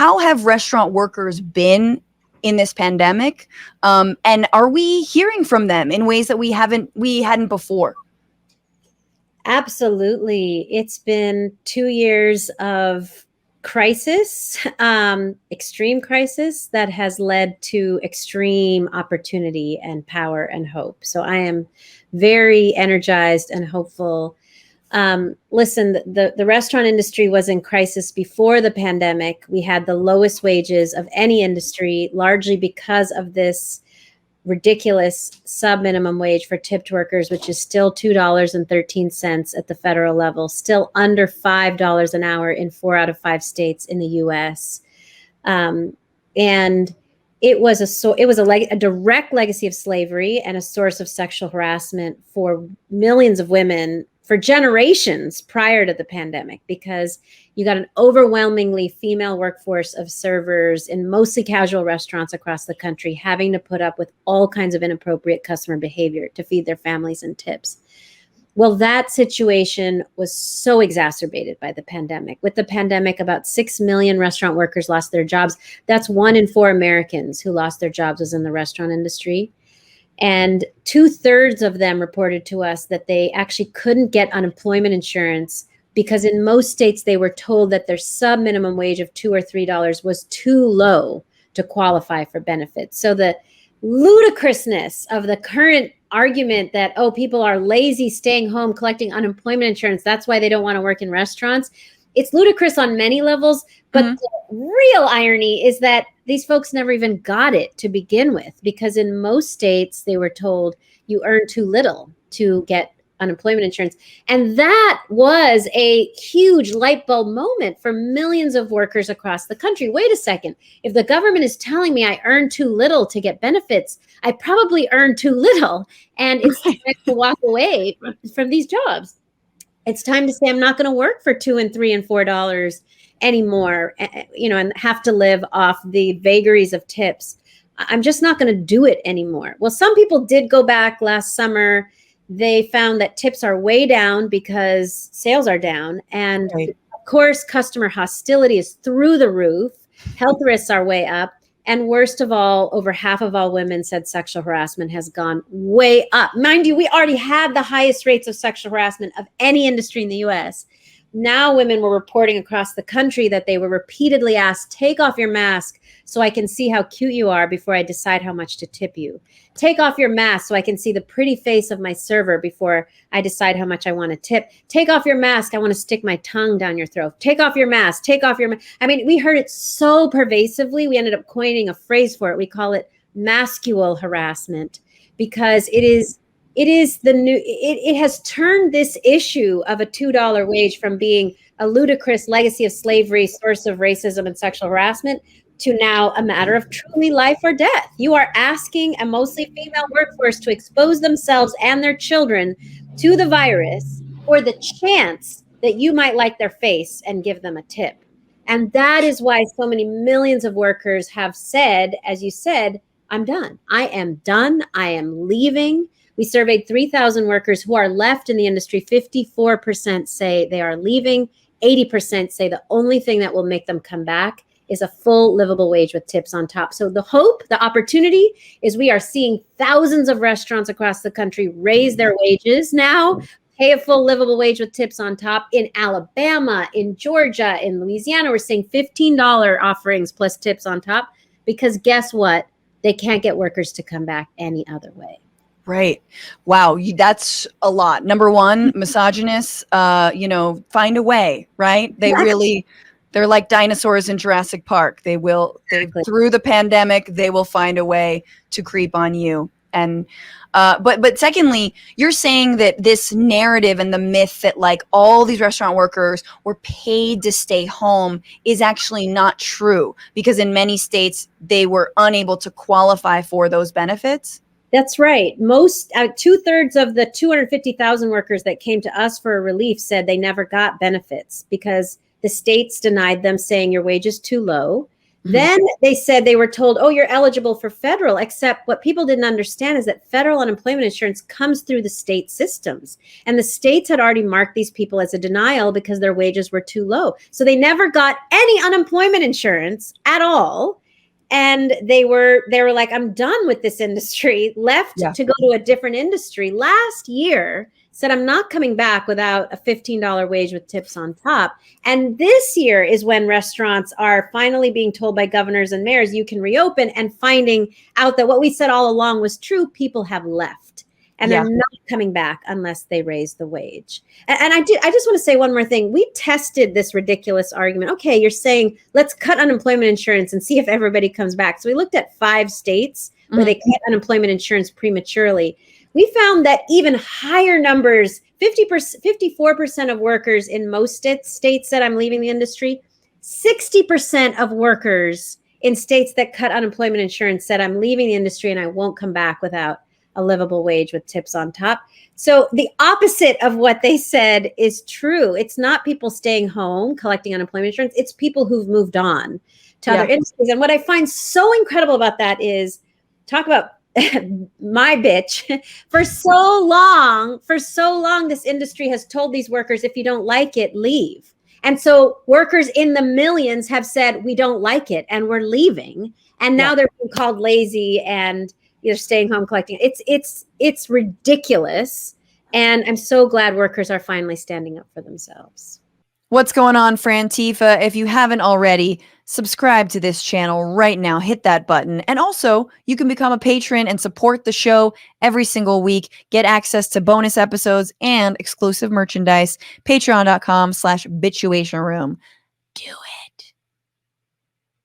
how have restaurant workers been in this pandemic? And are we hearing from them in ways that we hadn't before? Absolutely. It's been 2 years of crisis, extreme crisis that has led to extreme opportunity and power and hope. So I am very energized and hopeful. Listen, the restaurant industry was in crisis before the pandemic. We had the lowest wages of any industry, largely because of this ridiculous sub-minimum wage for tipped workers, which is still $2.13 at the federal level, still under $5 an hour in 4 out of 5 states in the U.S. And it was a direct legacy of slavery and a source of sexual harassment for millions of women for generations prior to the pandemic, because you got an overwhelmingly female workforce of servers in mostly casual restaurants across the country having to put up with all kinds of inappropriate customer behavior to feed their families and tips. Well, that situation was so exacerbated by the pandemic. With the pandemic, about 6 million restaurant workers lost their jobs. That's 1 in 4 Americans who lost their jobs was in the restaurant industry. And 2/3 of them reported to us that they actually couldn't get unemployment insurance because in most states they were told that their sub-minimum wage of $2 or $3 was too low to qualify for benefits. So the ludicrousness of the current argument that, oh, people are lazy staying home collecting unemployment insurance, that's why they don't want to work in restaurants. It's ludicrous on many levels, but the real irony is that these folks never even got it to begin with, because in most states they were told you earn too little to get unemployment insurance. And that was a huge light bulb moment for millions of workers across the country. Wait a second. If the government is telling me I earn too little to get benefits, I probably earn too little. And it's time to walk away from these jobs. It's time to say I'm not going to work for $2 and $3 and $4 anymore, and have to live off the vagaries of tips. I'm just not going to do it anymore. Well, some people did go back last summer. They found that tips are way down because sales are down. And of course, customer hostility is through the roof. Health risks are way up. And worst of all, over half of all women said sexual harassment has gone way up. Mind you, we already had the highest rates of sexual harassment of any industry in the US. Now women were reporting across the country that they were repeatedly asked, take off your mask so I can see how cute you are before I decide how much to tip you. Take off your mask so I can see the pretty face of my server before I decide how much I want to tip. Take off your mask. I want to stick my tongue down your throat. Take off your mask. Take off your mask. I mean, we heard it so pervasively. We ended up coining a phrase for it. We call it masculine harassment, because it has turned this issue of a $2 wage from being a ludicrous legacy of slavery, source of racism and sexual harassment, to now a matter of truly life or death. You are asking a mostly female workforce to expose themselves and their children to the virus for the chance that you might like their face and give them a tip. And that is why so many millions of workers have said, as you said, I'm done. I am done. I am leaving. We surveyed 3,000 workers who are left in the industry. 54% say they are leaving. 80% say the only thing that will make them come back is a full livable wage with tips on top. So the hope, the opportunity is we are seeing thousands of restaurants across the country raise their wages now, pay a full livable wage with tips on top. In Alabama, in Georgia, in Louisiana, we're seeing $15 offerings plus tips on top, because guess what? They can't get workers to come back any other way. Right. Wow. That's a lot. Number one, misogynists, find a way, right? They're like dinosaurs in Jurassic Park. Through the pandemic, they will find a way to creep on you. And, but secondly, you're saying that this narrative and the myth that like all these restaurant workers were paid to stay home is actually not true, because in many states, they were unable to qualify for those benefits. That's right. Most 2/3 of the 250,000 workers that came to us for a relief said they never got benefits because the states denied them, saying your wage is too low. Then they said they were told, oh, you're eligible for federal, except what people didn't understand is that federal unemployment insurance comes through the state systems. And the states had already marked these people as a denial because their wages were too low. So they never got any unemployment insurance at all. And they were like, I'm done with this industry, left to go to a different industry. Last year, said, I'm not coming back without a $15 wage with tips on top. And this year is when restaurants are finally being told by governors and mayors, you can reopen, and finding out that what we said all along was true. People have left, and they're not coming back unless they raise the wage. And I just want to say one more thing. We tested this ridiculous argument. Okay, you're saying, let's cut unemployment insurance and see if everybody comes back. So we looked at 5 states where they cut unemployment insurance prematurely. We found that even higher numbers, 54% of workers in most states said, I'm leaving the industry. 60% of workers in states that cut unemployment insurance said, I'm leaving the industry and I won't come back without a livable wage with tips on top. So the opposite of what they said is true. It's not people staying home collecting unemployment insurance. It's people who've moved on to other industries. And what I find so incredible about that is, talk about my bitch, for so long, this industry has told these workers, if you don't like it, leave. And so workers in the millions have said, we don't like it and we're leaving. And now they're being called lazy and you're staying home collecting. It's ridiculous. And I'm so glad workers are finally standing up for themselves. What's going on, Frantifa? If you haven't already, subscribe to this channel right now. Hit that button. And also, you can become a patron and support the show every single week. Get access to bonus episodes and exclusive merchandise. Patreon.com/Bitchuation Room. Do it.